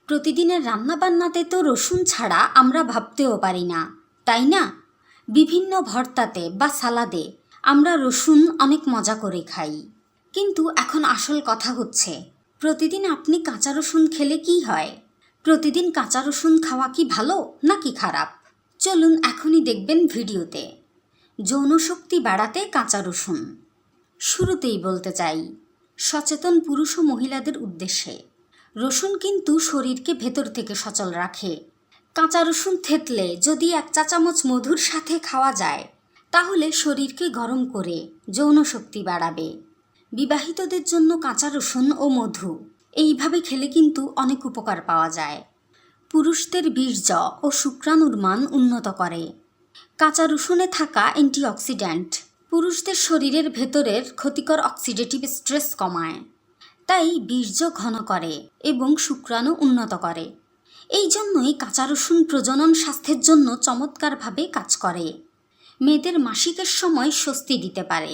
প্রতিদিনের রান্নাবান্নাতে তো রসুন ছাড়া আমরা ভাবতেও পারি না, তাই না? বিভিন্ন ভর্তাতে বা সালাদে আমরা রসুন অনেক মজা করে খাই। কিন্তু এখন আসল কথা হচ্ছে, প্রতিদিন আপনি কাঁচা রসুন খেলে কি হয়? প্রতিদিন কাঁচা রসুন খাওয়া কি ভালো নাকি খারাপ? চলুন এখনই দেখবেন ভিডিওতে। যৌনশক্তি বাড়াতে কাঁচা রসুন। শুরুতেই বলতে চাই, সচেতন পুরুষ ও মহিলাদের উদ্দেশ্যে, রসুন কিন্তু শরীরকে ভেতর থেকে সচল রাখে। কাঁচা রসুন থেতলে যদি 1 চা চামচ মধুর সাথে খাওয়া যায়, তাহলে শরীরকে গরম করে যৌনশক্তি বাড়াবে। বিবাহিতদের জন্য কাঁচা রসুন ও মধু এইভাবে খেলে কিন্তু অনেক উপকার পাওয়া যায়। পুরুষদের বীর্য ও শুক্রাণুর মান উন্নত করে। কাঁচা রসুনে থাকা অ্যান্টিঅক্সিডেন্ট পুরুষদের শরীরের ভেতরের ক্ষতিকর অক্সিডেটিভ স্ট্রেস কমায়, তাই বীর্য ঘন করে এবং শুক্রাণু উন্নত করে। এই জন্যই কাঁচা রসুন প্রজনন স্বাস্থ্যের জন্য চমৎকারভাবে কাজ করে। মেয়েদের মাসিকের সময় স্বস্তি দিতে পারে।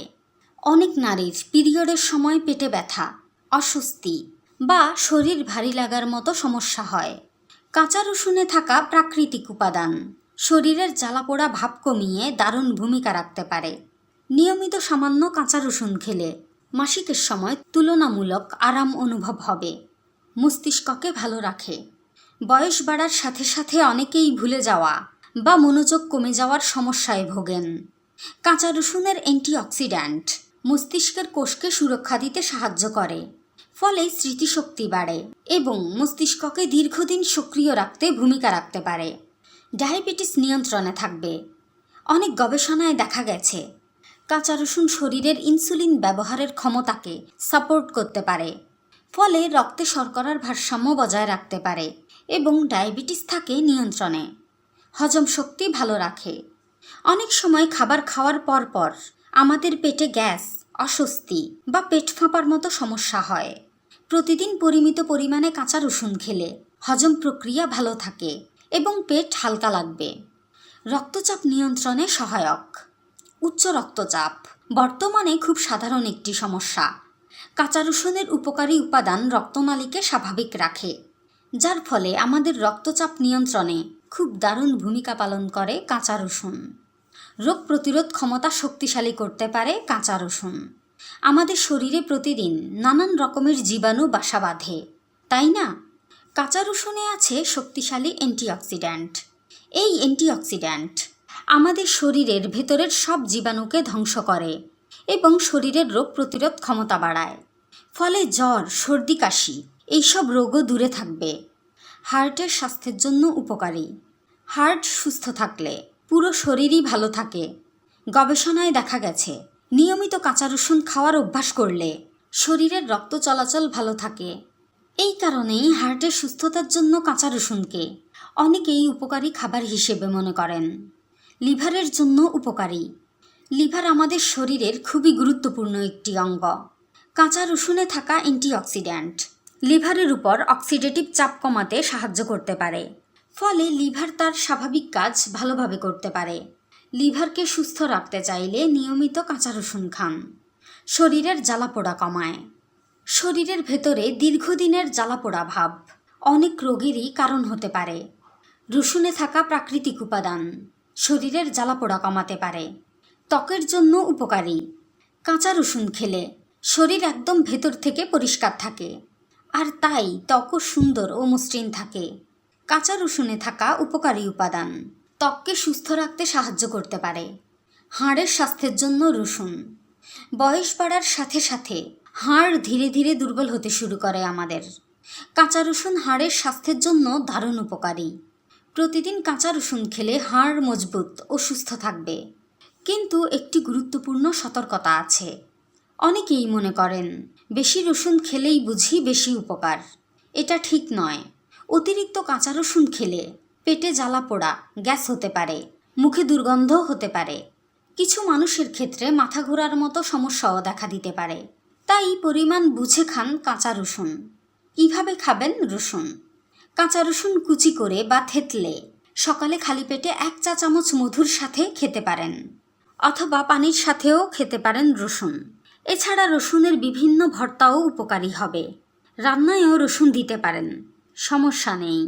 অনেক নারীর পিরিয়ডের সময় পেটে ব্যথা, অস্বস্তি বা শরীর ভারী লাগার মতো সমস্যা হয়। কাঁচা রসুনে থাকা প্রাকৃতিক উপাদান শরীরের জ্বালাপোড়া ভাব কমিয়ে দারুণ ভূমিকা রাখতে পারে। নিয়মিত সামান্য কাঁচা রসুন খেলে মাসিকের সময় তুলনামূলক আরাম অনুভব হবে। মস্তিষ্ককে ভালো রাখে। বয়স বাড়ার সাথে সাথে অনেকেই ভুলে যাওয়া বা মনোযোগ কমে যাওয়ার সমস্যায় ভোগেন। কাঁচা রসুনের অ্যান্টিঅক্সিডেন্ট মস্তিষ্কের কোষকে সুরক্ষা দিতে সাহায্য করে, ফলে স্মৃতিশক্তি বাড়ে এবং মস্তিষ্ককে দীর্ঘদিন সক্রিয় রাখতে ভূমিকা রাখতে পারে। ডায়াবেটিস নিয়ন্ত্রণে থাকবে। অনেক গবেষণায় দেখা গেছে কাঁচা রসুন শরীরের ইনসুলিন ব্যবহারের ক্ষমতাকে সাপোর্ট করতে পারে, ফলে রক্তে শর্করার ভারসাম্য বজায় রাখতে পারে এবং ডায়াবেটিস থাকে নিয়ন্ত্রণে। হজম শক্তি ভালো রাখে। অনেক সময় খাবার খাওয়ার পর আমাদের পেটে গ্যাস, অস্বস্তি বা পেট ফাঁপার মতো সমস্যা হয়। প্রতিদিন পরিমিত পরিমাণে কাঁচা রসুন খেলে হজম প্রক্রিয়া ভালো থাকে এবং পেট হালকা লাগবে। রক্তচাপ নিয়ন্ত্রণে সহায়ক। উচ্চ রক্তচাপ বর্তমানে খুব সাধারণ একটি সমস্যা। কাঁচা রসুনের উপকারী উপাদান রক্তনালীকে স্বাভাবিক রাখে, যার ফলে আমাদের রক্তচাপ নিয়ন্ত্রণে খুব দারুণ ভূমিকা পালন করে কাঁচা রসুন। রোগ প্রতিরোধ ক্ষমতা শক্তিশালী করতে পারে কাঁচা রসুন। আমাদের শরীরে প্রতিদিন নানান রকমের জীবাণু বাসা বাঁধে, তাই না? কাঁচা রসুনে আছে শক্তিশালী অ্যান্টিঅক্সিডেন্ট। এই অ্যান্টিঅক্সিডেন্ট আমাদের শরীরের ভেতরের সব জীবাণুকে ধ্বংস করে এবং শরীরের রোগ প্রতিরোধ ক্ষমতা বাড়ায়। ফলে জ্বর, সর্দি, কাশি এইসব রোগও দূরে থাকবে। হার্টের স্বাস্থ্যের জন্য উপকারী। হার্ট সুস্থ থাকলে পুরো শরীরই ভালো থাকে। গবেষণায় দেখা গেছে নিয়মিত কাঁচা রসুন খাওয়ার অভ্যাস করলে শরীরের রক্ত চলাচল ভালো থাকে। এই কারণেই হার্টের সুস্থতার জন্য কাঁচা রসুনকে অনেকেই উপকারী খাবার হিসেবে মনে করেন। লিভারের জন্য উপকারী। লিভার আমাদের শরীরের খুবই গুরুত্বপূর্ণ একটি অঙ্গ। কাঁচা রসুনে থাকা অ্যান্টিঅক্সিডেন্ট লিভারের উপর অক্সিডেটিভ চাপ কমাতে সাহায্য করতে পারে, ফলে লিভার তার স্বাভাবিক কাজ ভালোভাবে করতে পারে। লিভারকে সুস্থ রাখতে চাইলে নিয়মিত কাঁচা রসুন খান। শরীরের জ্বালাপোড়া কমায়। শরীরের ভেতরে দীর্ঘদিনের জ্বালাপোড়া ভাব অনেক রোগেরই কারণ হতে পারে। রসুনে থাকা প্রাকৃতিক উপাদান শরীরের জ্বালাপোড়া কমাতে পারে। ত্বকের জন্য উপকারী। কাঁচা রসুন খেলে শরীর একদম ভেতর থেকে পরিষ্কার থাকে, আর তাই ত্বকও সুন্দর ও মসৃণ থাকে। কাঁচা রসুনে থাকা উপকারী উপাদান ত্বককে সুস্থ রাখতে সাহায্য করতে পারে। হাড়ের স্বাস্থ্যের জন্য রসুন। বয়স বাড়ার সাথে সাথে হাড় ধীরে ধীরে দুর্বল হতে শুরু করে আমাদের। কাঁচা রসুন হাড়ের স্বাস্থ্যের জন্য দারুণ উপকারী। প্রতিদিন কাঁচা রসুন খেলে হাড় মজবুত ও সুস্থ থাকবে। কিন্তু একটি গুরুত্বপূর্ণ সতর্কতা আছে। অনেকেই মনে করেন বেশি রসুন খেলেই বুঝি বেশি উপকার। এটা ঠিক নয়। অতিরিক্ত কাঁচা রসুন খেলে পেটে জ্বালা পোড়া, গ্যাস হতে পারে, মুখে দুর্গন্ধ হতে পারে। কিছু মানুষের ক্ষেত্রে মাথা ঘোরার মতো সমস্যাও দেখা দিতে পারে। তাই পরিমাণ বুঝে খান কাঁচা রসুন। কীভাবে খাবেন রসুন? কাঁচা রসুন কুচি করে বা থেতলে সকালে খালি পেটে 1 চা চামচ মধুর সাথে খেতে পারেন, অথবা পানির সাথেও খেতে পারেন রসুন। এছাড়া রসুনের বিভিন্ন ভর্তাও উপকারী হবে। রান্নায়ও রসুন দিতে পারেন, সমস্যা নেই।